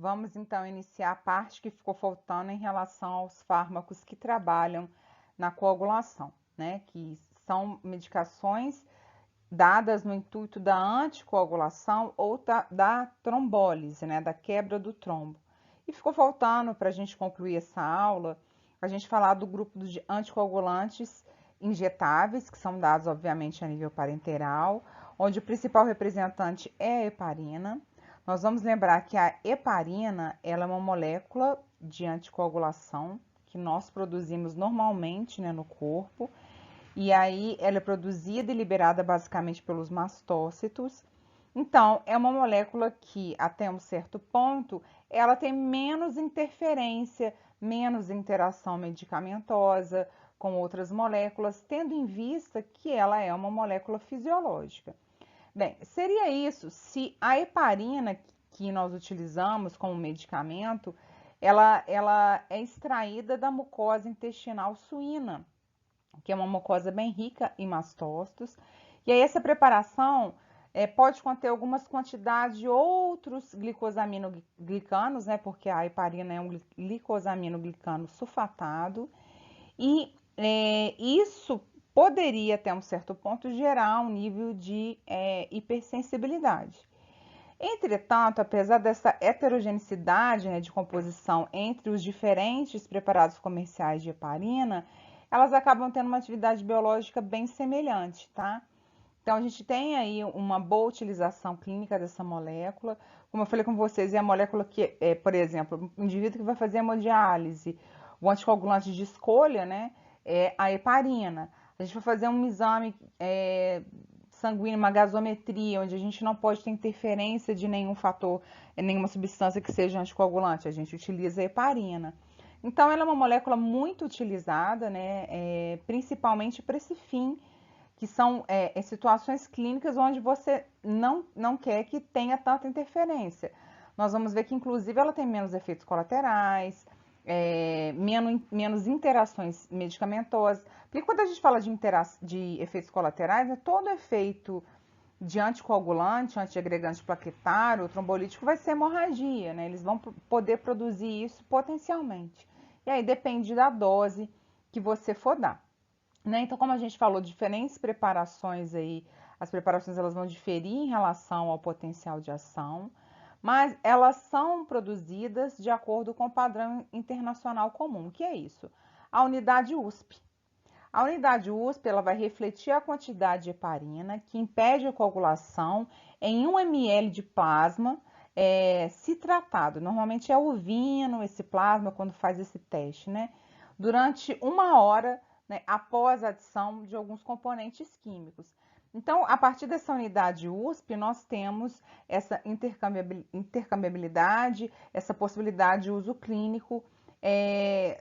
Vamos então iniciar a parte que ficou faltando em relação aos fármacos que trabalham na coagulação, né? Que são medicações dadas no intuito da anticoagulação ou da trombólise, né? Da quebra do trombo. E ficou faltando para a gente concluir essa aula, a gente falar do grupo de anticoagulantes injetáveis, que são dados, obviamente, a nível parenteral, onde o principal representante é a heparina. Nós vamos lembrar que a heparina, ela é uma molécula de anticoagulação que nós produzimos normalmente, né, no corpo, e aí ela é produzida e liberada basicamente pelos mastócitos. Então, é uma molécula que, até um certo ponto, ela tem menos interferência, menos interação medicamentosa com outras moléculas, tendo em vista que ela é uma molécula fisiológica. Bem, seria isso se a heparina que nós utilizamos como medicamento, ela é extraída da mucosa intestinal suína, que é uma mucosa bem rica em mastócitos. E aí essa preparação pode conter algumas quantidades de outros glicosaminoglicanos, né? Porque a heparina é um glicosaminoglicano sulfatado. E isso poderia, até um certo ponto, gerar um nível de hipersensibilidade. Entretanto, apesar dessa heterogeneidade, né, de composição entre os diferentes preparados comerciais de heparina, elas acabam tendo uma atividade biológica bem semelhante, tá? Então, a gente tem aí uma boa utilização clínica dessa molécula. Como eu falei com vocês, é a molécula que, por exemplo, o indivíduo que vai fazer hemodiálise, o anticoagulante de escolha, né, é a heparina. A gente vai fazer um exame sanguíneo, uma gasometria, onde a gente não pode ter interferência de nenhum fator, nenhuma substância que seja anticoagulante. A gente utiliza a heparina. Então, ela é uma molécula muito utilizada, né, principalmente para esse fim, que são situações clínicas onde você não quer que tenha tanta interferência. Nós vamos ver que, inclusive, ela tem menos efeitos colaterais, menos interações medicamentosas. Porque quando a gente fala de efeitos colaterais, todo efeito de anticoagulante, antiagregante plaquetário, trombolítico vai ser hemorragia, né? Eles vão poder produzir isso potencialmente. E aí depende da dose que você for dar. Né? Então, como a gente falou, diferentes preparações aí, as preparações elas vão diferir em relação ao potencial de ação, mas elas são produzidas de acordo com o padrão internacional comum, que é isso, a unidade USP. A unidade USP ela vai refletir a quantidade de heparina que impede a coagulação em 1 ml de plasma se tratado. Normalmente é ovino esse plasma quando faz esse teste, né? Durante 1 hora, né, após a adição de alguns componentes químicos. Então, a partir dessa unidade USP, nós temos essa intercambiabilidade, essa possibilidade de uso clínico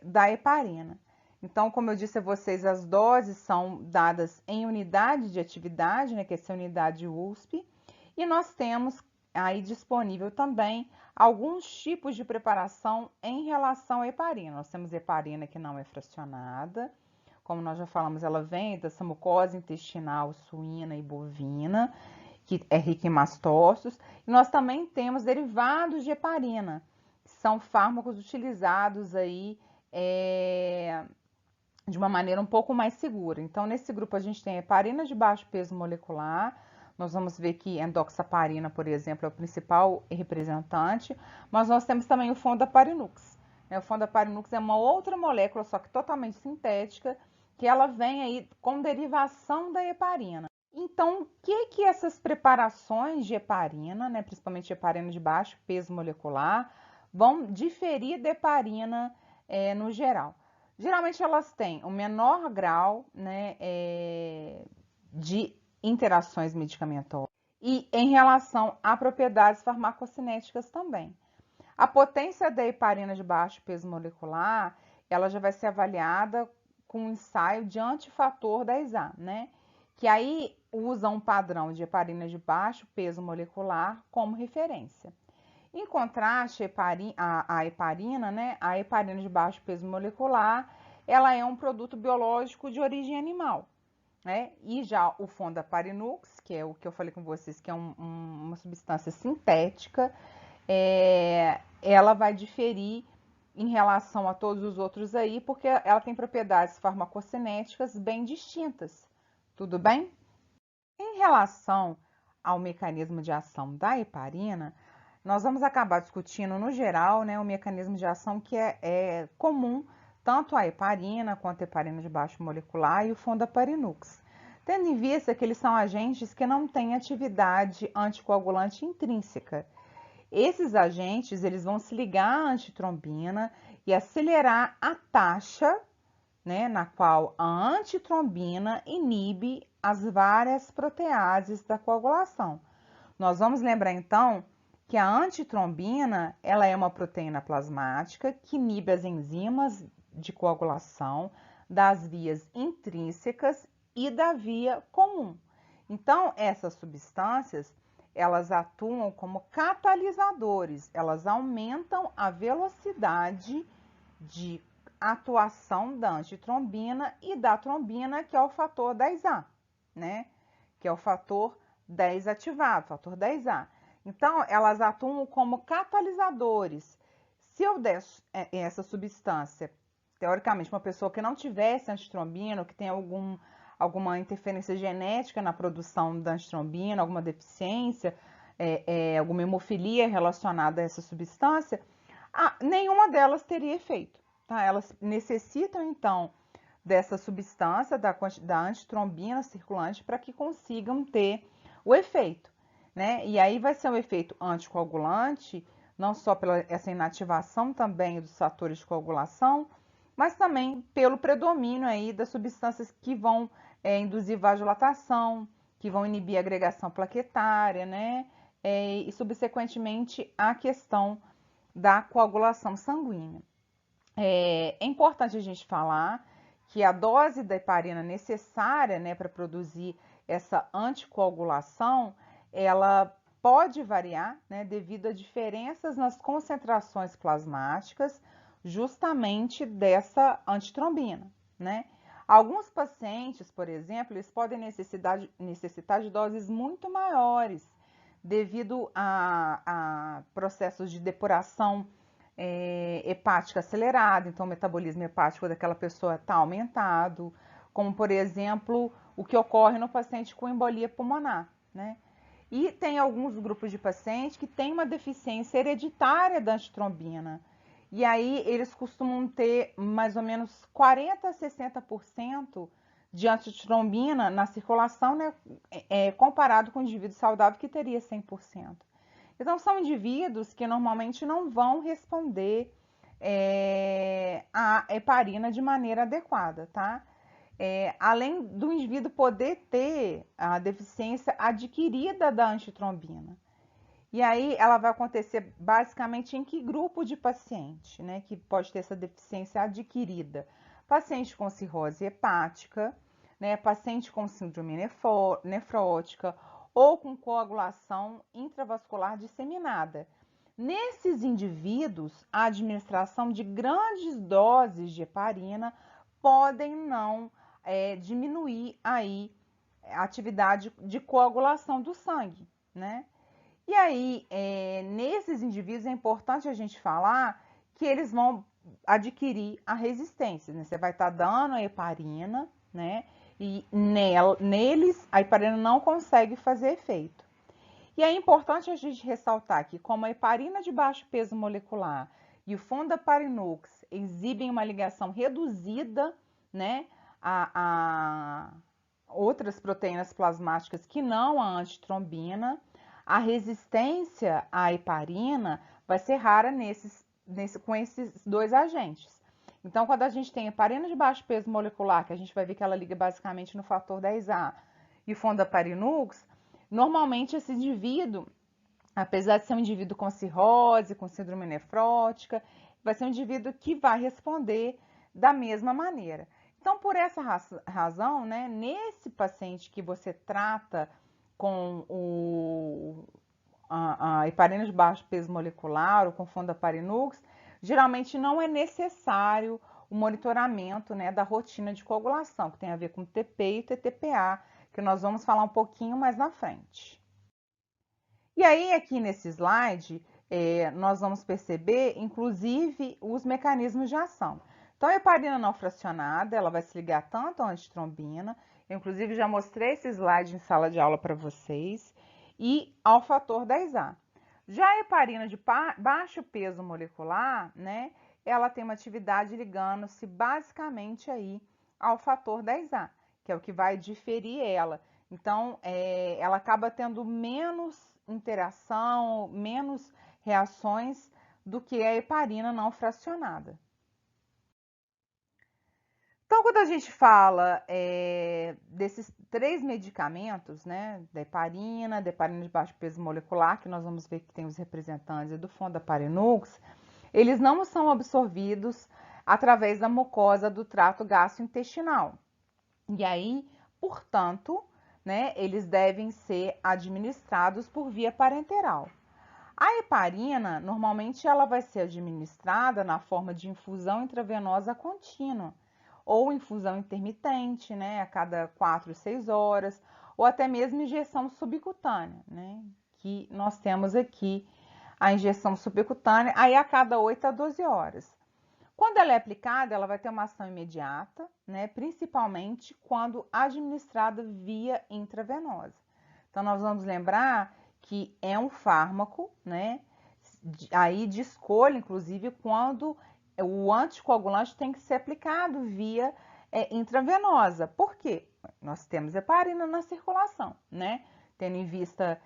da heparina. Então, como eu disse a vocês, as doses são dadas em unidade de atividade, né, que é essa unidade USP, e nós temos aí disponível também alguns tipos de preparação em relação à heparina. Nós temos heparina que não é fracionada, como nós já falamos, ela vem dessa mucosa intestinal suína e bovina, que é rica em mastócitos, e nós também temos derivados de heparina, que são fármacos utilizados aí de uma maneira um pouco mais segura. Então, nesse grupo a gente tem heparina de baixo peso molecular. Nós vamos ver que endoxaparina, por exemplo, é o principal representante, mas nós temos também o fondaparinux. O fondaparinux é uma outra molécula, só que totalmente sintética, que ela vem aí com derivação da heparina. Então, o que essas preparações de heparina, né, principalmente heparina de baixo peso molecular, vão diferir da heparina no geral? Geralmente elas têm um menor grau, né, de interações medicamentosas e em relação a propriedades farmacocinéticas também. A potência da heparina de baixo peso molecular, ela já vai ser avaliada com um ensaio de antifator 10A, né? Que aí usa um padrão de heparina de baixo peso molecular como referência. Em contraste, a heparina, né? A heparina de baixo peso molecular, ela é um produto biológico de origem animal, né? E já o fondaparinux, que é o que eu falei com vocês, que é uma substância sintética, ela vai diferir em relação a todos os outros aí, porque ela tem propriedades farmacocinéticas bem distintas. Tudo bem? Em relação ao mecanismo de ação da heparina, nós vamos acabar discutindo, no geral, né, o mecanismo de ação que é comum tanto à heparina quanto à heparina de baixo molecular e o fondaparinux, tendo em vista que eles são agentes que não têm atividade anticoagulante intrínseca. Esses agentes eles vão se ligar à antitrombina e acelerar a taxa, né, na qual a antitrombina inibe as várias proteases da coagulação. Nós vamos lembrar então que a antitrombina, ela é uma proteína plasmática que inibe as enzimas de coagulação das vias intrínsecas e da via comum. Então, essas substâncias, elas atuam como catalisadores, elas aumentam a velocidade de atuação da antitrombina e da trombina, que é o fator 10A, né? Que é o fator 10 ativado, fator 10A. Então, elas atuam como catalisadores. Se eu der essa substância, teoricamente, uma pessoa que não tivesse antitrombina, ou que tem alguma interferência genética na produção da antitrombina, alguma deficiência, alguma hemofilia relacionada a essa substância, nenhuma delas teria efeito. Tá? Elas necessitam, então, dessa substância, da antitrombina circulante, para que consigam ter o efeito. Né? E aí vai ser um efeito anticoagulante, não só pela essa inativação também dos fatores de coagulação, mas também pelo predomínio aí das substâncias que vão induzir vasodilatação, que vão inibir a agregação plaquetária, né? E subsequentemente a questão da coagulação sanguínea. É importante a gente falar que a dose da heparina necessária, né, para produzir essa anticoagulação, ela pode variar, né, devido a diferenças nas concentrações plasmáticas, justamente dessa antitrombina, né? Alguns pacientes, por exemplo, eles podem necessitar de doses muito maiores, devido a processos de depuração hepática acelerada, então o metabolismo hepático daquela pessoa está aumentado, como por exemplo o que ocorre no paciente com embolia pulmonar, né? E tem alguns grupos de pacientes que têm uma deficiência hereditária da antitrombina. E aí eles costumam ter mais ou menos 40 a 60% de antitrombina na circulação, né, comparado com o indivíduo saudável que teria 100%. Então, são indivíduos que normalmente não vão responder a heparina de maneira adequada, tá? Além do indivíduo poder ter a deficiência adquirida da antitrombina. E aí, ela vai acontecer basicamente em que grupo de paciente, né? Que pode ter essa deficiência adquirida? Paciente com cirrose hepática, né? Paciente com síndrome nefrótica, ou com coagulação intravascular disseminada. Nesses indivíduos, a administração de grandes doses de heparina podem não diminuir aí a atividade de coagulação do sangue, né? E aí, nesses indivíduos, é importante a gente falar que eles vão adquirir a resistência, né? Você vai estar dando a heparina, né? E neles a heparina não consegue fazer efeito. E é importante a gente ressaltar que como a heparina de baixo peso molecular e o fondaparinux exibem uma ligação reduzida, né, a outras proteínas plasmáticas que não a antitrombina, a resistência à heparina vai ser rara com esses dois agentes. Então, quando a gente tem heparina de baixo peso molecular, que a gente vai ver que ela liga basicamente no fator 10A, e fondaparinux, normalmente esse indivíduo, apesar de ser um indivíduo com cirrose, com síndrome nefrótica, vai ser um indivíduo que vai responder da mesma maneira. Então, por essa razão, né, nesse paciente que você trata com a heparina de baixo peso molecular ou com fondaparinux, geralmente não é necessário o monitoramento, né, da rotina de coagulação, que tem a ver com TP e TTPA, que nós vamos falar um pouquinho mais na frente. E aí, aqui nesse slide, nós vamos perceber, inclusive, os mecanismos de ação. Então, a heparina não fracionada, ela vai se ligar tanto à antitrombina, eu, inclusive, já mostrei esse slide em sala de aula para vocês, e ao fator 10A. Já a heparina de baixo peso molecular, né, ela tem uma atividade ligando-se basicamente aí ao fator 10A, que é o que vai diferir ela. Então, ela acaba tendo menos interação, menos reações do que a heparina não fracionada. Então, quando a gente fala desses 3 medicamentos, né, da heparina de baixo peso molecular, que nós vamos ver que tem os representantes do Fondaparinux, eles não são absorvidos através da mucosa do trato gastrointestinal. E aí, portanto, né, eles devem ser administrados por via parenteral. A heparina, normalmente, ela vai ser administrada na forma de infusão intravenosa contínua, ou infusão intermitente, né, a cada 4, 6 horas, ou até mesmo injeção subcutânea, né, que nós temos aqui a injeção subcutânea, aí a cada 8 a 12 horas. Quando ela é aplicada, ela vai ter uma ação imediata, né, principalmente quando administrada via intravenosa. Então, nós vamos lembrar que é um fármaco, né, aí de escolha, inclusive, quando o anticoagulante tem que ser aplicado via intravenosa. Por quê? Nós temos heparina na circulação, né? Tendo em vista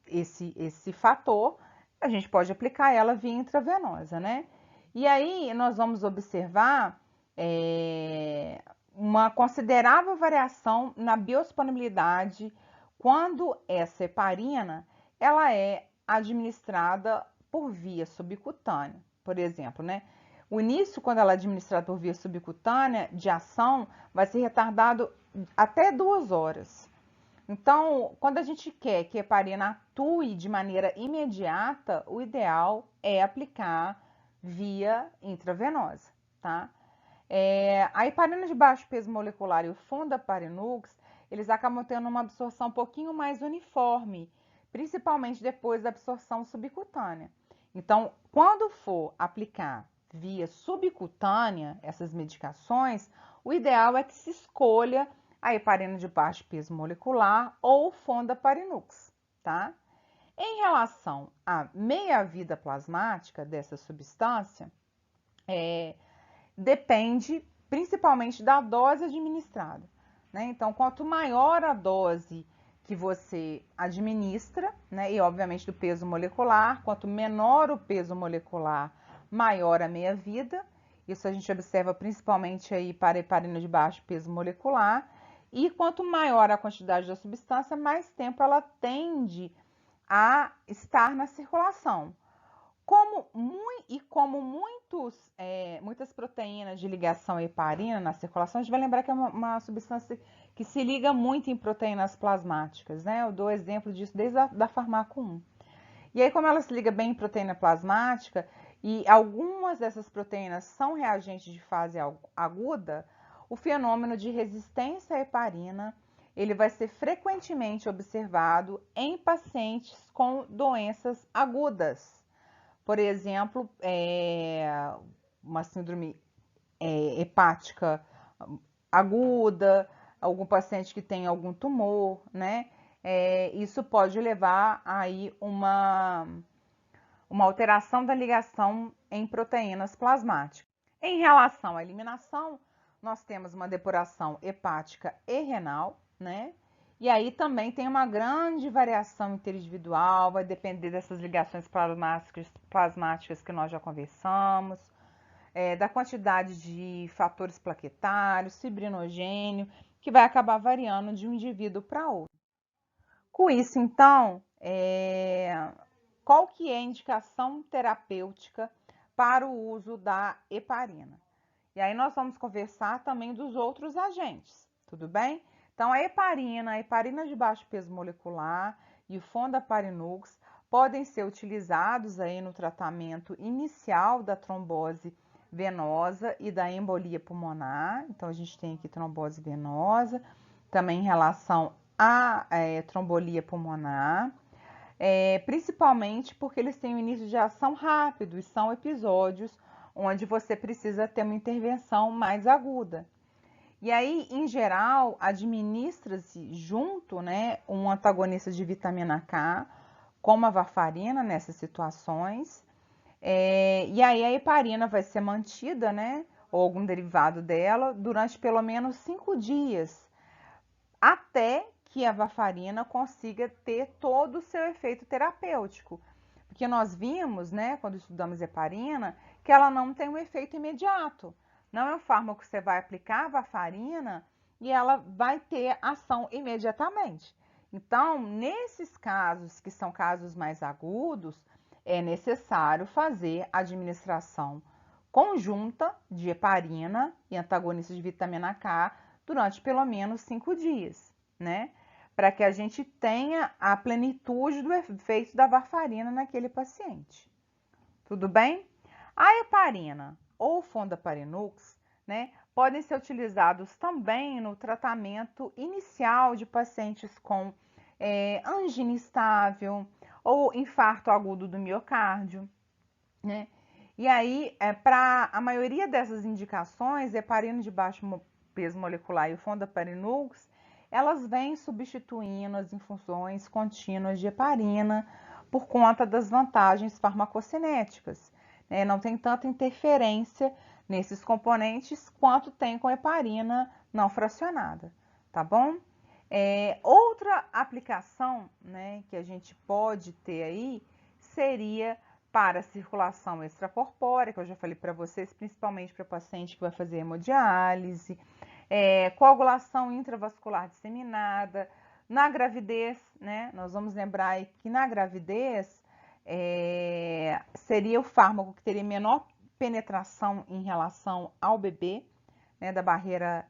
esse fator, a gente pode aplicar ela via intravenosa, né? E aí nós vamos observar uma considerável variação na biodisponibilidade quando essa heparina ela é administrada por via subcutânea, por exemplo, né? O início, quando ela é administrada por via subcutânea, de ação, vai ser retardado até 2 horas. Então, quando a gente quer que a heparina atue de maneira imediata, o ideal é aplicar via intravenosa, tá? A heparina de baixo peso molecular e o Fondaparinux, eles acabam tendo uma absorção um pouquinho mais uniforme, principalmente depois da absorção subcutânea. Então, quando for aplicar via subcutânea essas medicações, o ideal é que se escolha a heparina de baixo peso molecular ou o Fondaparinux, tá? Em relação à meia-vida plasmática dessa substância, depende principalmente da dose administrada, né? Então, quanto maior a dose que você administra, né, e obviamente do peso molecular, quanto menor o peso molecular, maior a meia-vida. Isso a gente observa principalmente aí para a heparina de baixo peso molecular. E quanto maior a quantidade da substância, mais tempo ela tende a estar na circulação. Como muitas proteínas de ligação à heparina na circulação, a gente vai lembrar que é uma substância que se liga muito em proteínas plasmáticas, né? Eu dou exemplo disso desde da farmaco 1. E aí, como ela se liga bem em proteína plasmática, e algumas dessas proteínas são reagentes de fase aguda, o fenômeno de resistência à heparina, ele vai ser frequentemente observado em pacientes com doenças agudas. Por exemplo, uma síndrome hepática aguda, algum paciente que tem algum tumor, né? Isso pode levar aí uma alteração da ligação em proteínas plasmáticas. Em relação à eliminação, nós temos uma depuração hepática e renal, né? E aí também tem uma grande variação interindividual, vai depender dessas ligações plasmáticas que nós já conversamos, da quantidade de fatores plaquetários, fibrinogênio, que vai acabar variando de um indivíduo para outro. Com isso, então, qual que é a indicação terapêutica para o uso da heparina? E aí nós vamos conversar também dos outros agentes, tudo bem? Então, a heparina de baixo peso molecular e o Fondaparinux podem ser utilizados aí no tratamento inicial da trombose venosa e da embolia pulmonar. Então, a gente tem aqui trombose venosa, também em relação à trombolia pulmonar. principalmente porque eles têm um início de ação rápido e são episódios onde você precisa ter uma intervenção mais aguda. E aí, em geral, administra-se junto, né, um antagonista de vitamina K, como a varfarina nessas situações. E aí a heparina vai ser mantida, né, ou algum derivado dela, durante pelo menos 5 dias, até que a varfarina consiga ter todo o seu efeito terapêutico. Porque nós vimos, né, quando estudamos heparina, que ela não tem um efeito imediato. Não é um fármaco que você vai aplicar a varfarina e ela vai ter ação imediatamente. Então, nesses casos, que são casos mais agudos, é necessário fazer a administração conjunta de heparina e antagonista de vitamina K durante pelo menos 5 dias, né? Para que a gente tenha a plenitude do efeito da varfarina naquele paciente. Tudo bem? A heparina ou fondaparinux, né, podem ser utilizados também no tratamento inicial de pacientes com angina estável ou infarto agudo do miocárdio, né? E aí, para a maioria dessas indicações, heparina de baixo peso molecular e o fondaparinux, elas vêm substituindo as infunções contínuas de heparina por conta das vantagens farmacocinéticas, né? Não tem tanta interferência nesses componentes quanto tem com heparina não fracionada, tá bom? Outra aplicação, né, que a gente pode ter aí seria para a circulação extracorpórea, que eu já falei para vocês, principalmente para paciente que vai fazer hemodiálise, coagulação intravascular disseminada, na gravidez, né? Nós vamos lembrar aí que na gravidez seria o fármaco que teria menor penetração em relação ao bebê, né, da barreira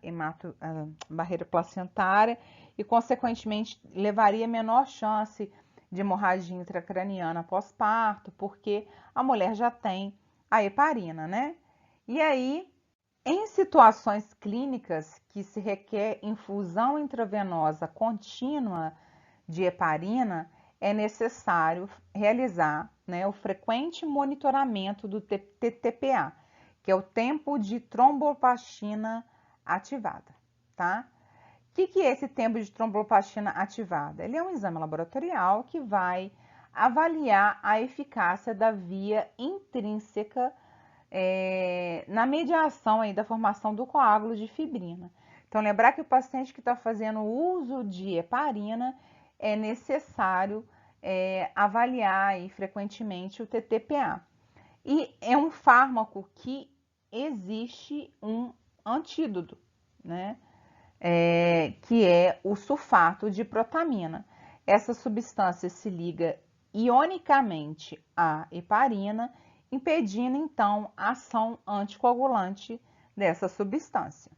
placentária e, consequentemente, levaria menor chance de hemorragia intracraniana pós-parto, porque a mulher já tem a heparina, né? E aí, em situações clínicas que se requer infusão intravenosa contínua de heparina, é necessário realizar, né, o frequente monitoramento do TTPA, que é o tempo de tromboplastina ativada, tá? O que é esse tempo de tromboplastina ativada? Ele é um exame laboratorial que vai avaliar a eficácia da via intrínseca na mediação aí da formação do coágulo de fibrina. Então, lembrar que o paciente que está fazendo uso de heparina é necessário avaliar aí frequentemente o TTPA. E é um fármaco que existe um antídoto, né? Que é o sulfato de protamina. Essa substância se liga ionicamente à heparina, impedindo então a ação anticoagulante dessa substância.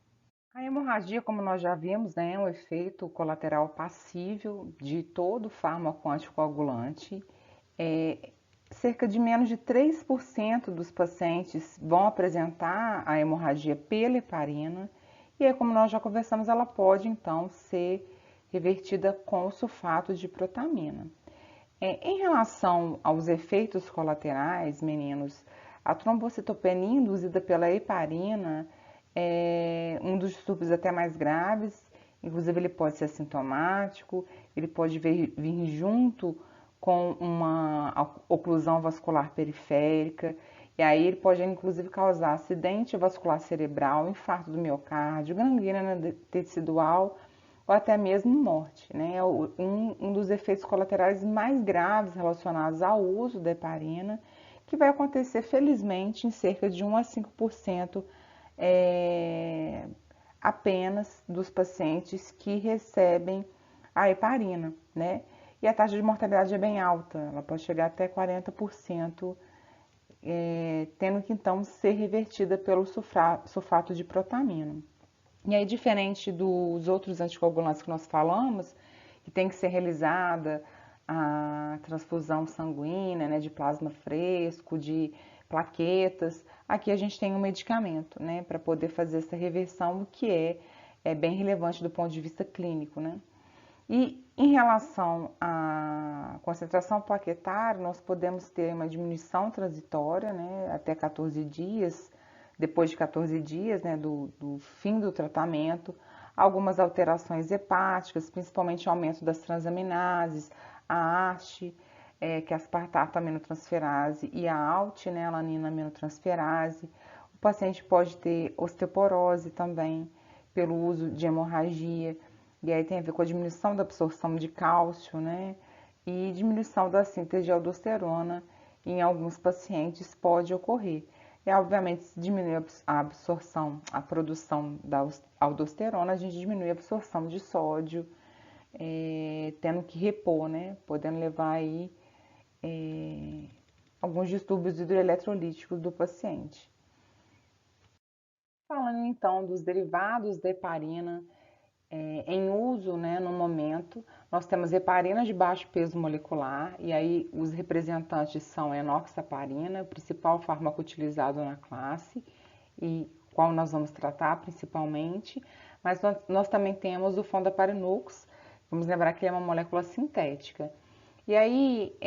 A hemorragia, como nós já vimos, né, é um efeito colateral passível de todo fármaco anticoagulante. Cerca de menos de 3% dos pacientes vão apresentar a hemorragia pela heparina. E aí, como nós já conversamos, ela pode então ser revertida com o sulfato de protamina. Em relação aos efeitos colaterais, meninos, a trombocitopenia induzida pela heparina é um dos distúrbios até mais graves, inclusive ele pode ser assintomático, ele pode vir junto com uma oclusão vascular periférica, e aí ele pode inclusive causar acidente vascular cerebral, infarto do miocárdio, gangrena tecidual ou até mesmo morte, né? É um dos efeitos colaterais mais graves relacionados ao uso da heparina, que vai acontecer felizmente em cerca de 1 a 5% apenas dos pacientes que recebem a heparina, né? E a taxa de mortalidade é bem alta, ela pode chegar até 40%, tendo que então ser revertida pelo sulfato de protamina. E aí, diferente dos outros anticoagulantes que nós falamos, que tem que ser realizada a transfusão sanguínea, né, de plasma fresco, de plaquetas, aqui a gente tem um medicamento, né, para poder fazer essa reversão, o que é bem relevante do ponto de vista clínico, né. E em relação à concentração plaquetária, nós podemos ter uma diminuição transitória, né, até 14 dias, depois de 14 dias, né, do fim do tratamento, algumas alterações hepáticas, principalmente aumento das transaminases, a AST, que é a aspartato aminotransferase, e a ALT, né, alanina aminotransferase. O paciente pode ter osteoporose também, pelo uso de hemorragia, e aí tem a ver com a diminuição da absorção de cálcio, né? E diminuição da síntese de aldosterona em alguns pacientes pode ocorrer. E obviamente, se diminui a absorção, a produção da aldosterona, a gente diminui a absorção de sódio, tendo que repor, né? Podendo levar aí alguns distúrbios hidroeletrolíticos do paciente. Falando então dos derivados da heparina, em uso, né, no momento, nós temos heparina de baixo peso molecular, e aí os representantes são a enoxaparina, o principal fármaco utilizado na classe, e qual nós vamos tratar principalmente, mas nós também temos o fondaparinux, vamos lembrar que ele é uma molécula sintética. E aí,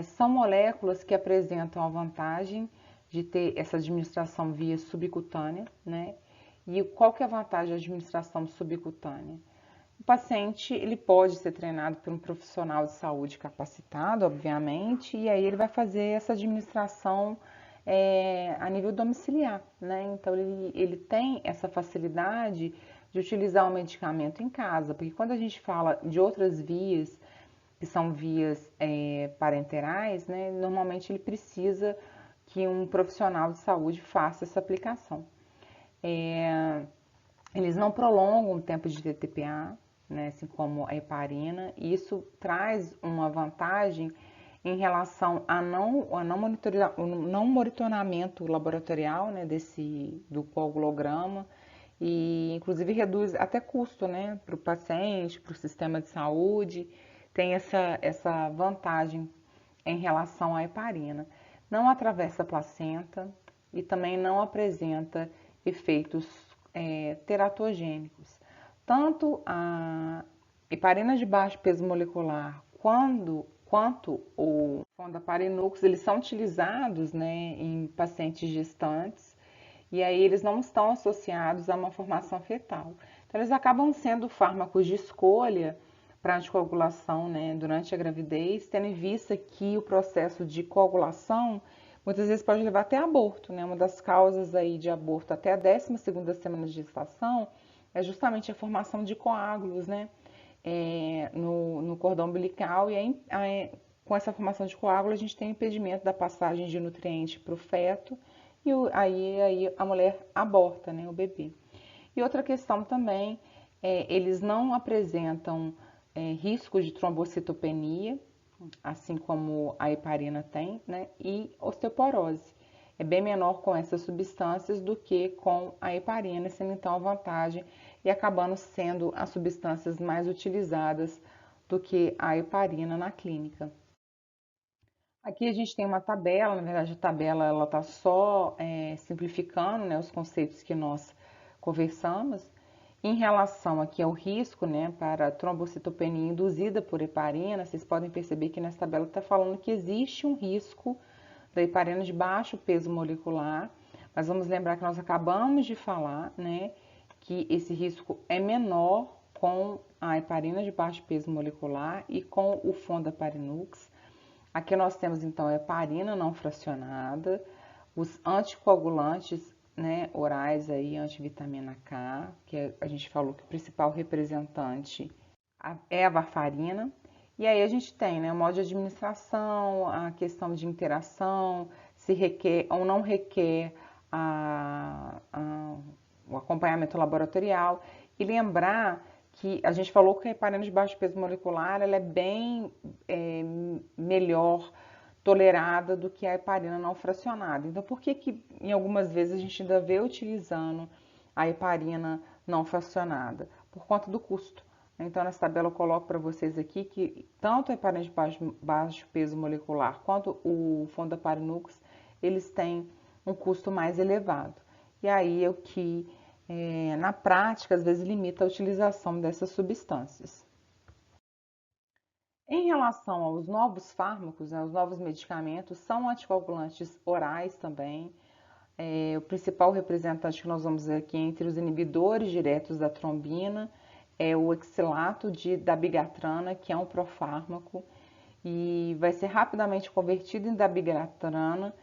são moléculas que apresentam a vantagem de ter essa administração via subcutânea, né? E qual que é a vantagem da administração subcutânea? O paciente, ele pode ser treinado por um profissional de saúde capacitado, obviamente, e aí ele vai fazer essa administração a nível domiciliar, né? Então, ele tem essa facilidade de utilizar o medicamento em casa, porque quando a gente fala de outras vias, que são vias parenterais, né? Normalmente ele precisa que um profissional de saúde faça essa aplicação. Eles não prolongam o tempo de TTPA, né, assim como a heparina, e isso traz uma vantagem em relação a não monitoramento laboratorial, né, do coagulograma, e inclusive reduz até custo, né, para o paciente, para o sistema de saúde, tem essa vantagem em relação à heparina. Não atravessa a placenta e também não apresenta efeitos teratogênicos. Tanto a heparina de baixo peso molecular quanto o fondaparinux, eles são utilizados, né, em pacientes gestantes e aí eles não estão associados a uma formação fetal. Então eles acabam sendo fármacos de escolha para anticoagulação, né, durante a gravidez, tendo em vista que o processo de coagulação muitas vezes pode levar até aborto, né? Uma das causas aí de aborto até a 12ª semana de gestação é justamente a formação de coágulos, né? No cordão umbilical e aí, com essa formação de coágulo a gente tem impedimento da passagem de nutriente para o feto e aí a mulher aborta, né, o bebê. E outra questão também, eles não apresentam risco de trombocitopenia, assim como a heparina tem, né? E osteoporose. É bem menor com essas substâncias do que com a heparina, sendo então a vantagem e acabando sendo as substâncias mais utilizadas do que a heparina na clínica. Aqui a gente tem uma tabela, na verdade a tabela ela está só simplificando, né, os conceitos que nós conversamos. Em relação aqui ao risco, né, para trombocitopenia induzida por heparina, vocês podem perceber que nessa tabela está falando que existe um risco da heparina de baixo peso molecular, mas vamos lembrar que nós acabamos de falar, né, que esse risco é menor com a heparina de baixo peso molecular e com o fondaparinux. Aqui nós temos então a heparina não fracionada, os anticoagulantes, né, orais aí, antivitamina K, que a gente falou que o principal representante é a varfarina. E aí a gente tem, né, o modo de administração, a questão de interação, se requer ou não requer o acompanhamento laboratorial. E lembrar que a gente falou que a heparina de baixo peso molecular ela é bem melhor tolerada do que a heparina não fracionada. Então, por que em algumas vezes a gente ainda vê utilizando a heparina não fracionada? Por conta do custo. Então, nessa tabela eu coloco para vocês aqui que tanto a heparina de baixo peso molecular quanto o fondaparinux, eles têm um custo mais elevado. E aí é o que, na prática, às vezes limita a utilização dessas substâncias. Em relação aos novos fármacos, né, os novos medicamentos, são anticoagulantes orais também. O principal representante que nós vamos ver aqui entre os inibidores diretos da trombina é o oxalato de dabigatrana, que é um profármaco, e vai ser rapidamente convertido em dabigatrana,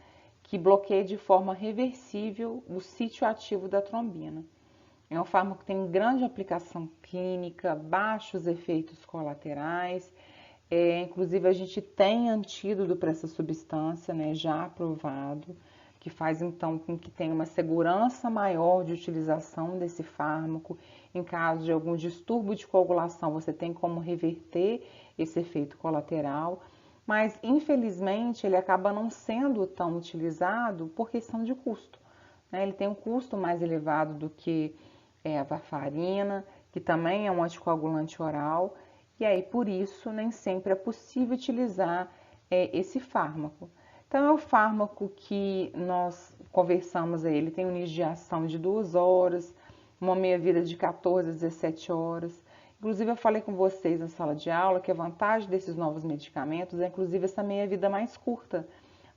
que bloqueia de forma reversível o sítio ativo da trombina. É um fármaco que tem grande aplicação clínica, baixos efeitos colaterais. Inclusive, a gente tem antídoto para essa substância, né, já aprovado, que faz então com que tenha uma segurança maior de utilização desse fármaco. Em caso de algum distúrbio de coagulação, você tem como reverter esse efeito colateral, mas infelizmente ele acaba não sendo tão utilizado por questão de custo, né? Ele tem um custo mais elevado do que a varfarina, que também é um anticoagulante oral, e aí por isso nem sempre é possível utilizar esse fármaco. Então é o fármaco que nós conversamos aí, ele tem um início de ação de 2 horas, uma meia-vida de 14 a 17 horas. Inclusive eu falei com vocês na sala de aula que a vantagem desses novos medicamentos é inclusive essa meia-vida mais curta,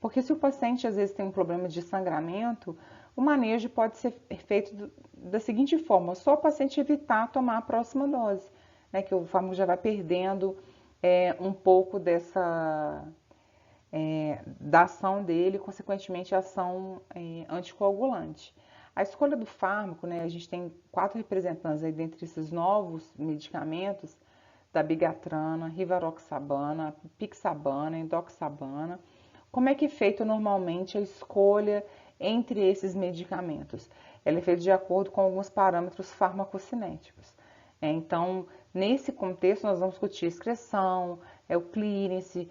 porque se o paciente às vezes tem um problema de sangramento, o manejo pode ser feito da seguinte forma: só o paciente evitar tomar a próxima dose, né, que o fármaco já vai perdendo um pouco da ação dele, consequentemente a ação anticoagulante. A escolha do fármaco, né, a gente tem 4 representantes aí dentre esses novos medicamentos: dabigatrana, rivaroxabana, pixabana, endoxabana. Como é que é feito normalmente a escolha entre esses medicamentos? Ela é feita de acordo com alguns parâmetros farmacocinéticos. Então, nesse contexto, nós vamos discutir excreção, o clearance,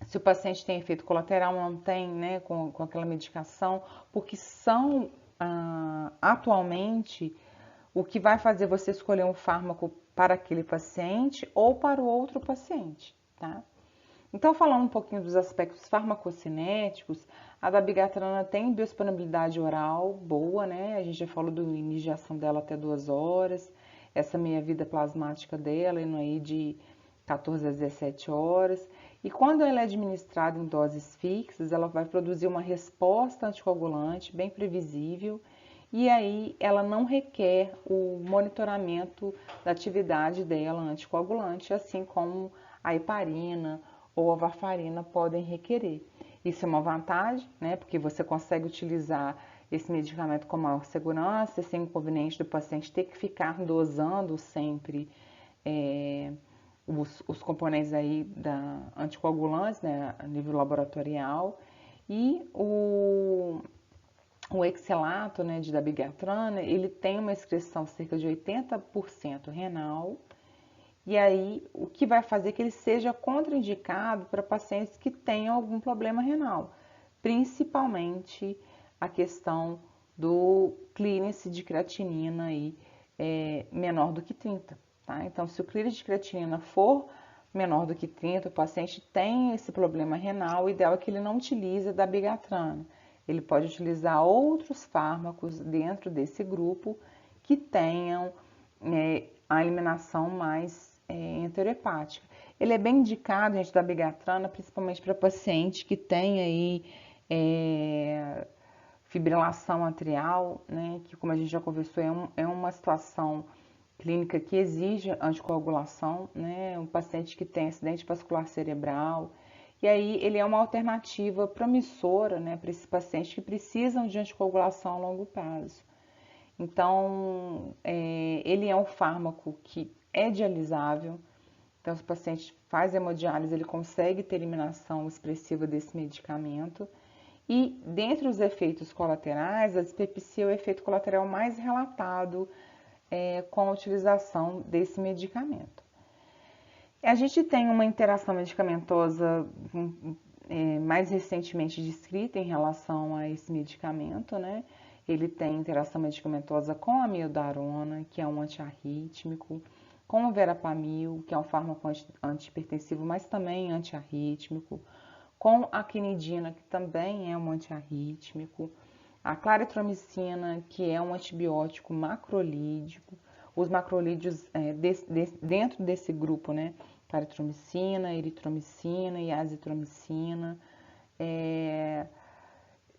se o paciente tem efeito colateral ou não tem, né, com aquela medicação, porque são atualmente o que vai fazer você escolher um fármaco para aquele paciente ou para o outro paciente, tá? Então, falando um pouquinho dos aspectos farmacocinéticos, a dabigatrana tem biodisponibilidade oral boa, né? A gente já falou do início de ação dela até 2 horas, essa meia-vida plasmática dela indo aí de 14 a 17 horas. E quando ela é administrada em doses fixas, ela vai produzir uma resposta anticoagulante bem previsível, e aí ela não requer o monitoramento da atividade dela anticoagulante, assim como a heparina ou a varfarina podem requerer. Isso é uma vantagem, né? Porque você consegue utilizar esse medicamento com maior segurança, sem inconveniente do paciente ter que ficar dosando sempre os componentes aí da anticoagulantes, né, a nível laboratorial. E o oxalato, né, de dabigatrana, ele tem uma excreção cerca de 80% renal, e aí o que vai fazer que ele seja contraindicado para pacientes que tenham algum problema renal, principalmente a questão do clearance de creatinina aí, menor do que 30, tá? Então, se o clearance de creatinina for menor do que 30, o paciente tem esse problema renal, o ideal é que ele não utilize dabigatrana. Ele pode utilizar outros fármacos dentro desse grupo que tenham a eliminação mais enterohepática. Ele é bem indicado, gente, da dabigatrana, principalmente para paciente que tem aí fibrilação atrial, né, que como a gente já conversou, é uma situação clínica que exige anticoagulação, né, um paciente que tem acidente vascular cerebral, e aí ele é uma alternativa promissora, né, para esses pacientes que precisam de anticoagulação a longo prazo. Então, ele é um fármaco que é dialisável, então se o paciente faz hemodiálise, ele consegue ter eliminação expressiva desse medicamento. E dentre os efeitos colaterais, a dispepsia é o efeito colateral mais relatado com a utilização desse medicamento. A gente tem uma interação medicamentosa mais recentemente descrita em relação a esse medicamento, né? Ele tem interação medicamentosa com a miodarona, que é um antiarrítmico, com o verapamil, que é um fármaco antihipertensivo, mas também antiarrítmico, com a quinidina, que também é um antiarrítmico, a claritromicina, que é um antibiótico macrolídico, os macrolídeos dentro desse grupo, né? Claritromicina, eritromicina e azitromicina.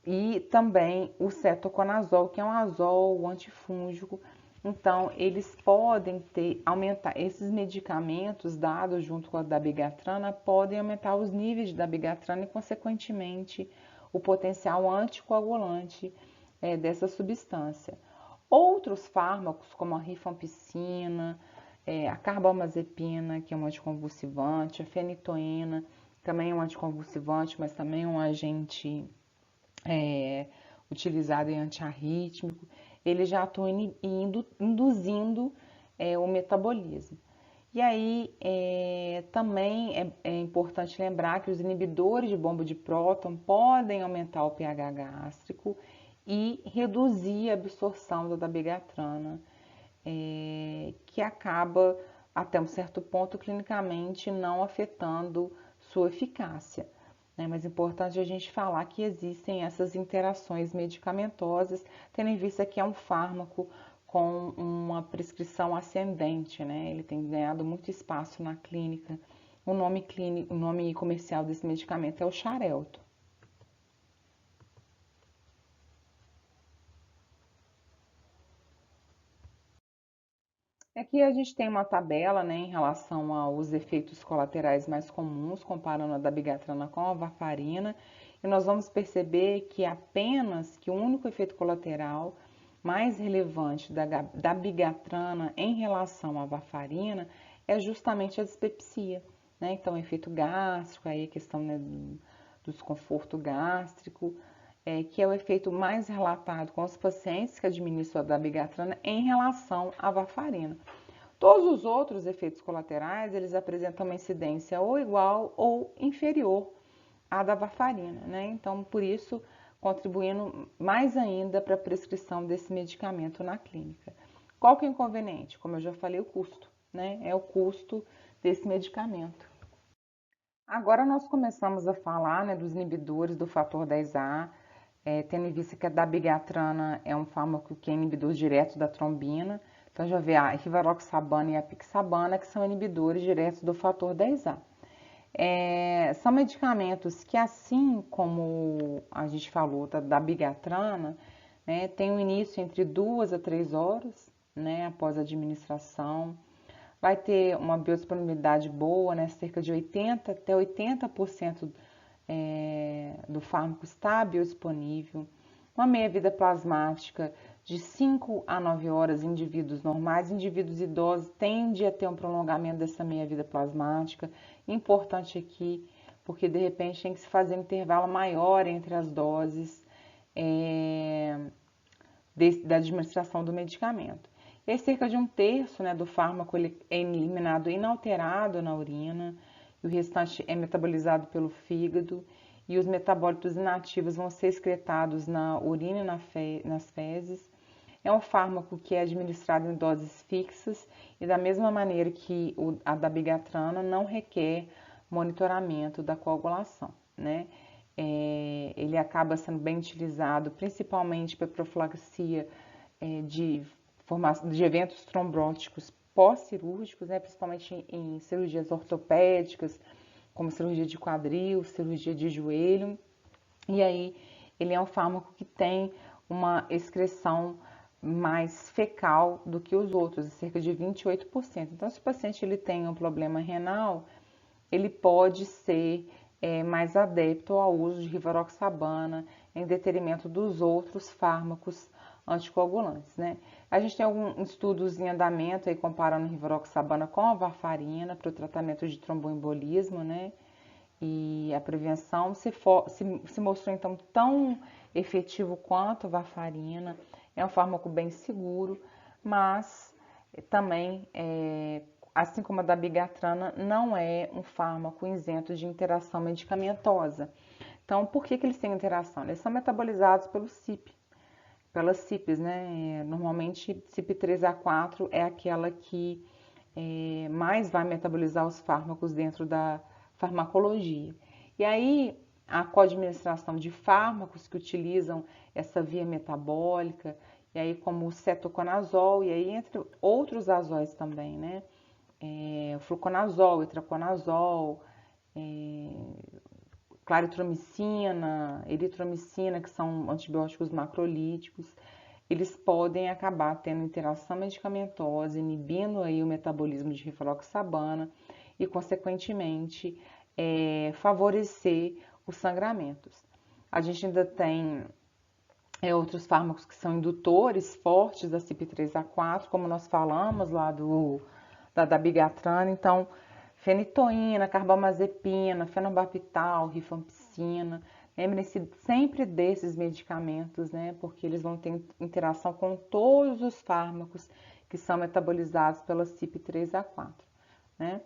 E também o cetoconazol, que é um azol antifúngico. Então, eles podem aumentar, esses medicamentos dados junto com a dabigatrana podem aumentar os níveis de dabigatrana e, consequentemente, o potencial anticoagulante dessa substância. Outros fármacos, como a rifampicina, a carbamazepina, que é um anticonvulsivante, a fenitoína, também é um anticonvulsivante, mas também é um agente utilizado em antiarrítmico, ele já atua induzindo o metabolismo. E aí, também é importante lembrar que os inibidores de bomba de próton podem aumentar o pH gástrico e reduzir a absorção da dabigatrana, que acaba, até um certo ponto, clinicamente não afetando sua eficácia. Mas é importante a gente falar que existem essas interações medicamentosas, tendo em vista que é um fármaco com uma prescrição ascendente, né? Ele tem ganhado muito espaço na clínica. O nome comercial desse medicamento é o Xarelto. Aqui a gente tem uma tabela, né, em relação aos efeitos colaterais mais comuns, comparando a dabigatrana com a varfarina, e nós vamos perceber que o único efeito colateral mais relevante da dabigatrana em relação à varfarina é justamente a dispepsia, né? Então, efeito gástrico, aí a questão, né, do desconforto gástrico, que é o efeito mais relatado com os pacientes que administram a dabigatrana em relação à varfarina. Todos os outros efeitos colaterais, eles apresentam uma incidência ou igual ou inferior à da varfarina, né? Então, por isso, contribuindo mais ainda para a prescrição desse medicamento na clínica. Qual que é o inconveniente? Como eu já falei, o custo, né? É o custo desse medicamento. Agora nós começamos a falar, né, dos inibidores do fator 10A, tendo em vista que a dabigatrana é um fármaco que é inibidor direto da trombina. Então, já vê a rivaroxabana e a apixabana, que são inibidores diretos do fator 10A. São medicamentos que, assim como a gente falou da dabigatrana, né, tem um início entre 2 a 3 horas, né, após a administração. Vai ter uma biodisponibilidade boa, né, cerca de 80 até 80% do fármaco está biodisponível. Uma meia-vida plasmática de 5 a 9 horas em indivíduos normais. Indivíduos idosos tende a ter um prolongamento dessa meia-vida plasmática. Importante aqui, porque de repente tem que se fazer um intervalo maior entre as doses da administração do medicamento. E aí, cerca de um terço, né, do fármaco ele é eliminado inalterado na urina, e o restante é metabolizado pelo fígado, e os metabólitos inativos vão ser excretados na urina e nas fezes. É um fármaco que é administrado em doses fixas e, da mesma maneira que a dabigatrana, não requer monitoramento da coagulação, né? Ele acaba sendo bem utilizado principalmente para profilaxia de eventos trombóticos pós-cirúrgicos, né? Principalmente em cirurgias ortopédicas, como cirurgia de quadril, cirurgia de joelho. E aí ele é um fármaco que tem uma excreção mais fecal do que os outros, cerca de 28%. Então, se o paciente ele tem um problema renal, ele pode ser mais adepto ao uso de rivaroxabana em detrimento dos outros fármacos anticoagulantes, né? A gente tem alguns estudos em andamento aí comparando rivaroxabana com a varfarina para o tratamento de tromboembolismo, né? E a prevenção se mostrou então tão efetivo quanto a varfarina. É um fármaco bem seguro, mas também, assim como a dabigatrana, não é um fármaco isento de interação medicamentosa. Então, por que eles têm interação? Eles são metabolizados pelo CYP, pelas CYPs, né? Normalmente, CYP3A4 é aquela que mais vai metabolizar os fármacos dentro da farmacologia. E aí, a coadministração de fármacos que utilizam essa via metabólica e aí como o cetoconazol, e aí entre outros azóis também, né? Fluconazol, itraconazol, claritromicina, eritromicina, que são antibióticos macrolíticos, eles podem acabar tendo interação medicamentosa, inibindo aí o metabolismo de rivaroxabana e, consequentemente, favorecer os sangramentos. A gente ainda tem outros fármacos que são indutores fortes da CYP3A4, como nós falamos lá da dabigatran, então fenitoína, carbamazepina, fenobarbital, rifampicina. Lembrem-se sempre desses medicamentos, né? Porque eles vão ter interação com todos os fármacos que são metabolizados pela CYP3A4, né?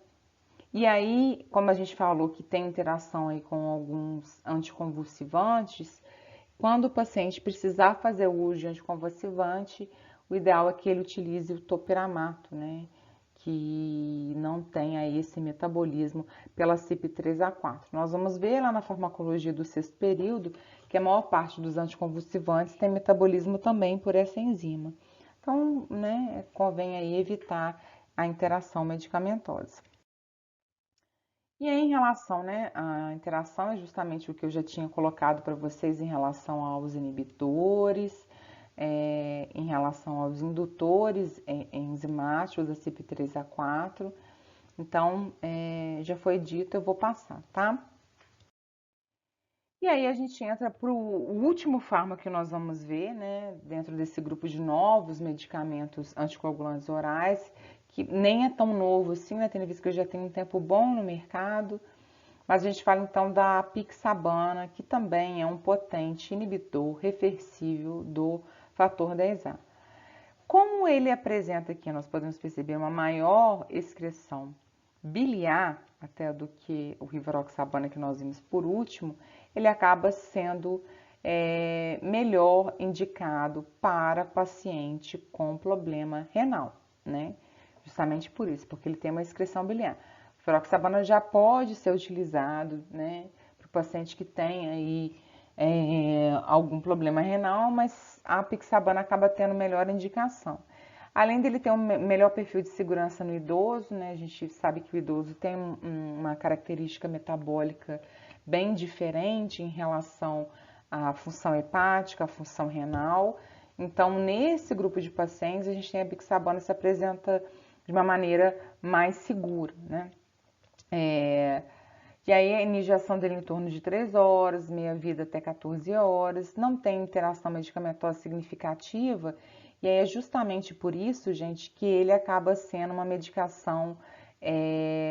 E aí, como a gente falou que tem interação aí com alguns anticonvulsivantes, quando o paciente precisar fazer o uso de anticonvulsivante, o ideal é que ele utilize o topiramato, né? Que não tem aí esse metabolismo pela CYP3A4. Nós vamos ver lá na farmacologia do sexto período que a maior parte dos anticonvulsivantes tem metabolismo também por essa enzima. Então, né, convém aí evitar a interação medicamentosa. E aí, em relação, né, à interação, é justamente o que eu já tinha colocado para vocês em relação aos inibidores, em relação aos indutores enzimáticos da CYP3A4. Então, já foi dito, eu vou passar, tá? E aí a gente entra para o último fármaco que nós vamos ver, né, dentro desse grupo de novos medicamentos anticoagulantes orais, que nem é tão novo assim, né, tendo visto que já tem um tempo bom no mercado, mas a gente fala então da apixabana, que também é um potente inibidor reversível do fator 10A. Como ele apresenta aqui, nós podemos perceber uma maior excreção biliar, até do que o rivaroxabana que nós vimos por último, ele acaba sendo melhor indicado para paciente com problema renal, né? Justamente por isso, porque ele tem uma excreção biliar. O rivaroxabana já pode ser utilizado, né, para o paciente que tem aí algum problema renal, mas a apixabana acaba tendo melhor indicação. Além dele ter um melhor perfil de segurança no idoso, né? A gente sabe que o idoso tem uma característica metabólica bem diferente em relação à função hepática, à função renal. Então, nesse grupo de pacientes, a gente tem a apixabana se apresenta de uma maneira mais segura, né? E aí a injeção dele em torno de 3 horas, meia-vida até 14 horas, não tem interação medicamentosa significativa, e aí é justamente por isso, gente, que ele acaba sendo uma medicação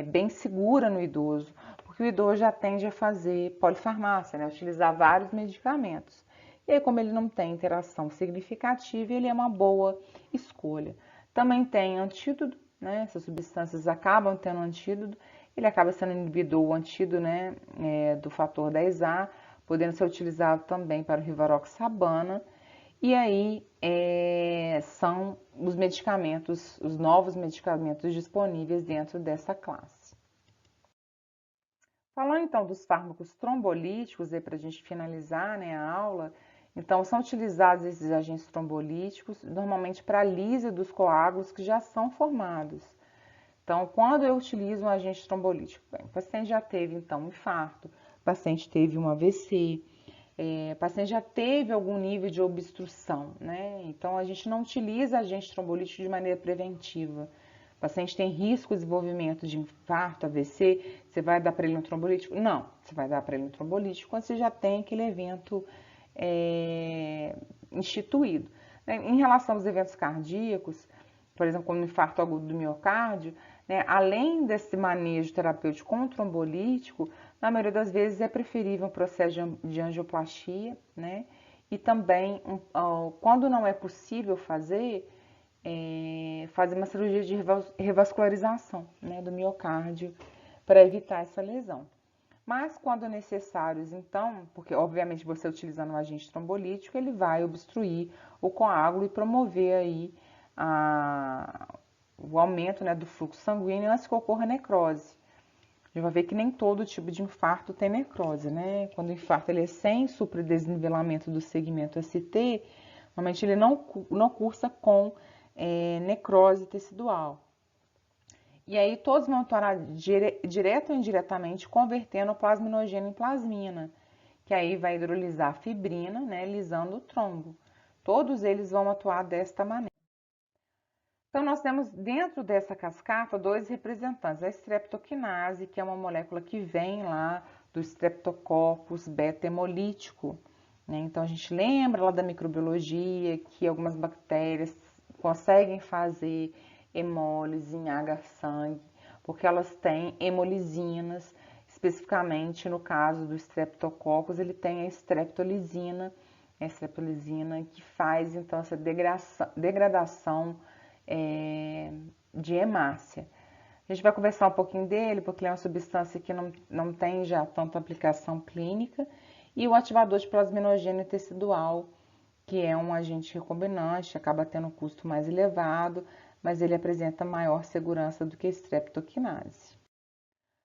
bem segura no idoso, porque o idoso já tende a fazer polifarmácia, né, utilizar vários medicamentos. E aí, como ele não tem interação significativa, ele é uma boa escolha. Também tem antídoto, né, essas substâncias acabam tendo antídoto, ele acaba sendo inibidor, o antídoto, né, do fator 10A, podendo ser utilizado também para o rivaroxabana. E aí são os medicamentos, os novos medicamentos disponíveis dentro dessa classe. Falando então dos fármacos trombolíticos, para a gente finalizar, né, a aula, então são utilizados esses agentes trombolíticos normalmente para a lise dos coágulos que já são formados. Então, quando eu utilizo um agente trombolítico, bem, o paciente já teve, então, um infarto, o paciente teve um AVC, o paciente já teve algum nível de obstrução, né? Então, a gente não utiliza agente trombolítico de maneira preventiva. O paciente tem risco de desenvolvimento de infarto, AVC, você vai dar para ele um trombolítico? Não, você vai dar para ele um trombolítico quando você já tem aquele evento instituído. Em relação aos eventos cardíacos, por exemplo, como o infarto agudo do miocárdio, né, além desse manejo terapêutico com o trombolítico, na maioria das vezes é preferível um processo de angioplastia, né? E também, quando não é possível fazer uma cirurgia de revascularização, né, do miocárdio para evitar essa lesão. Mas quando necessários, então, porque obviamente você utilizando um agente trombolítico, ele vai obstruir o coágulo e promover aí o aumento, né, do fluxo sanguíneo antes que ocorra necrose. A gente vai ver que nem todo tipo de infarto tem necrose, né? Quando o infarto ele é sem supradesnivelamento do segmento ST, Normalmente ele não cursa com necrose tecidual. E aí todos vão atuar direto ou indiretamente convertendo o plasminogênio em plasmina, que aí vai hidrolisar a fibrina, né, lisando o trombo. Todos eles vão atuar desta maneira. Então, nós temos dentro dessa cascata dois representantes, a streptokinase, que é uma molécula que vem lá do Streptococcus beta-hemolítico, né? Então, a gente lembra lá da microbiologia que algumas bactérias conseguem fazer hemólise em H-sangue, porque elas têm hemolisinas, especificamente no caso do Streptococcus, ele tem a streptolisina que faz então essa degradação de hemácia. A gente vai conversar um pouquinho dele, porque ele é uma substância que não tem já tanta aplicação clínica, e o ativador de plasminogênio tecidual, que é um agente recombinante, acaba tendo um custo mais elevado, mas ele apresenta maior segurança do que a streptokinase.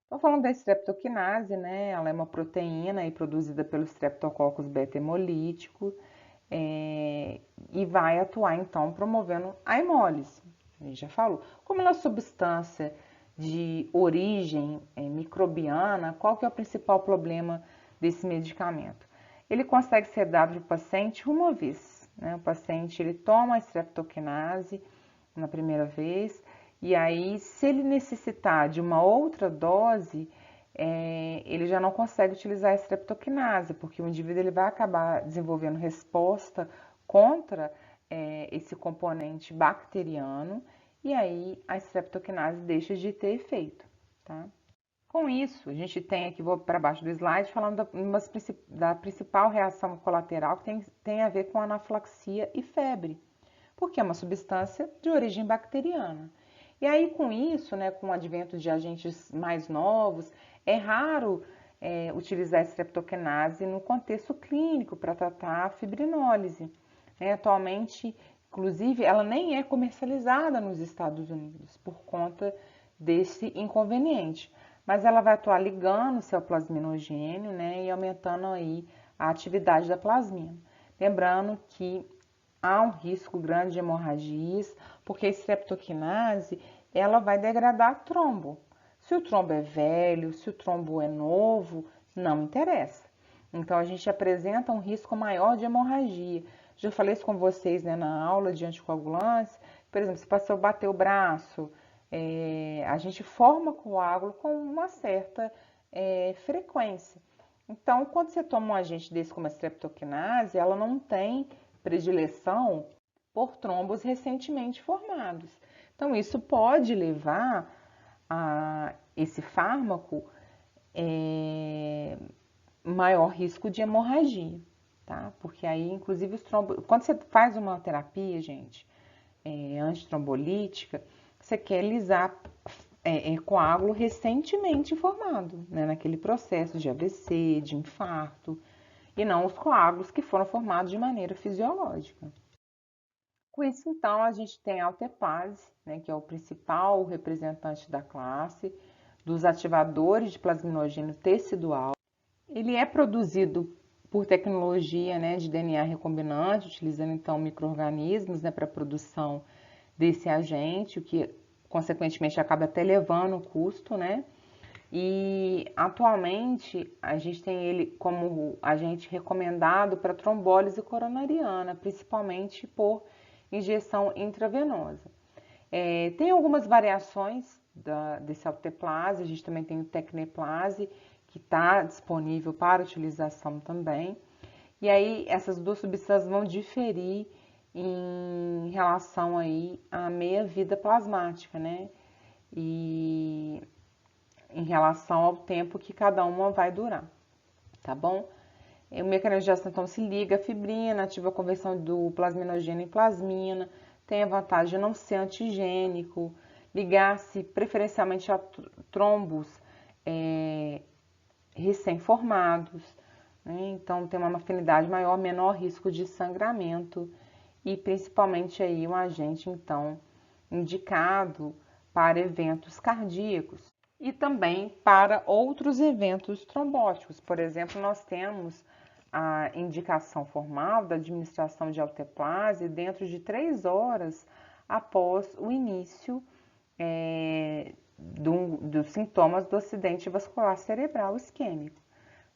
Então, falando da streptokinase, né, ela é uma proteína produzida pelo Streptococcus beta-hemolítico, e vai atuar, então, promovendo a hemólise. A gente já falou. Como ela é substância de origem microbiana, qual que é o principal problema desse medicamento? Ele consegue ser dado para o paciente uma vez, né? O paciente ele toma a streptokinase na primeira vez, e aí, se ele necessitar de uma outra dose, ele já não consegue utilizar a streptokinase, porque o indivíduo ele vai acabar desenvolvendo resposta contra esse componente bacteriano, e aí a streptokinase deixa de ter efeito, tá? Com isso, a gente tem aqui, vou para baixo do slide, falando da principal reação colateral que tem a ver com anafilaxia e febre, porque é uma substância de origem bacteriana. E aí, com isso, né, com o advento de agentes mais novos, é raro utilizar a streptokinase no contexto clínico para tratar a fibrinólise. Atualmente, inclusive, ela nem é comercializada nos Estados Unidos por conta desse inconveniente. Mas ela vai atuar ligando-se ao plasminogênio, né, e aumentando aí a atividade da plasmina. Lembrando que há um risco grande de hemorragias, porque a streptokinase ela vai degradar trombo. Se o trombo é velho, se o trombo é novo, não interessa. Então, a gente apresenta um risco maior de hemorragia. Já falei isso com vocês, né, na aula de anticoagulantes. Por exemplo, se passou bater o braço, a gente forma coágulo com uma certa frequência. Então, quando você toma um agente desse como a streptokinase, ela não tem predileção por trombos recentemente formados. Então, isso pode levar a esse fármaco maior risco de hemorragia, tá? Porque aí, inclusive, os trombos... Quando você faz uma terapia, gente, antitrombolítica, você quer lisar coágulo recentemente formado, né? Naquele processo de AVC, de infarto, e não os coágulos que foram formados de maneira fisiológica. Com isso, então, a gente tem a alteplase, né, que é o principal representante da classe, dos ativadores de plasminogênio tecidual. Ele é produzido por tecnologia, né, de DNA recombinante, utilizando, então, micro-organismos, né, para a produção desse agente, o que, consequentemente, acaba até elevando o custo, né? E atualmente a gente tem ele como agente recomendado para trombólise coronariana, principalmente por injeção intravenosa. Tem algumas variações desse alteplase, a gente também tem o tecneplase, que está disponível para utilização também. E aí essas duas substâncias vão diferir em relação aí à meia-vida plasmática, né? E em relação ao tempo que cada uma vai durar, tá bom? O mecanismo de ação então se liga à fibrina, ativa a conversão do plasminogênio em plasmina, tem a vantagem de não ser antigênico, ligar-se preferencialmente a trombos recém-formados, né? Então tem uma afinidade maior, menor risco de sangramento e principalmente aí um agente então indicado para eventos cardíacos e também para outros eventos trombóticos. Por exemplo, nós temos a indicação formal da administração de alteplase dentro de 3 horas após o início dos sintomas do acidente vascular cerebral isquêmico.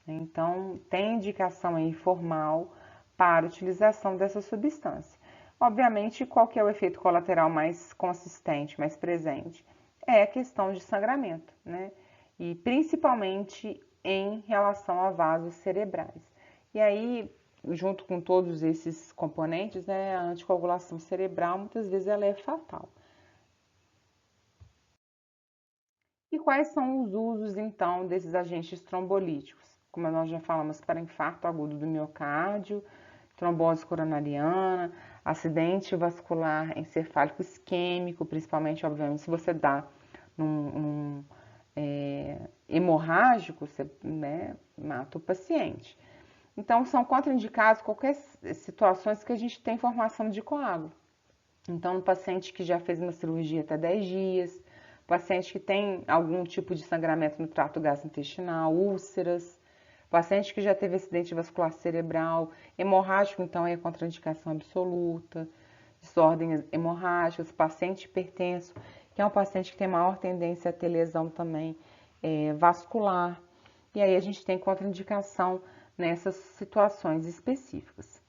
Então, tem indicação aí formal para a utilização dessa substância. Obviamente, qual que é o efeito colateral mais consistente, mais presente? É a questão de sangramento, né? E principalmente em relação a vasos cerebrais. E aí, junto com todos esses componentes, né, a anticoagulação cerebral, muitas vezes ela é fatal. E quais são os usos, então, desses agentes trombolíticos? Como nós já falamos, para infarto agudo do miocárdio, trombose coronariana, acidente vascular encefálico isquêmico, principalmente, obviamente, se você dá num hemorrágico, você, né, mata o paciente. Então, são contraindicados qualquer situações que a gente tem formação de coágulo. Então, no paciente que já fez uma cirurgia até 10 dias, paciente que tem algum tipo de sangramento no trato gastrointestinal, úlceras, paciente que já teve acidente vascular cerebral, hemorrágico, então é contraindicação absoluta, desordens hemorrágicas, paciente hipertenso, que é um paciente que tem maior tendência a ter lesão também vascular. E aí a gente tem contraindicação nessas situações específicas.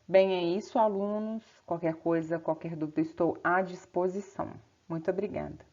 Bem, é isso, alunos. Qualquer coisa, qualquer dúvida, estou à disposição. Muito obrigada.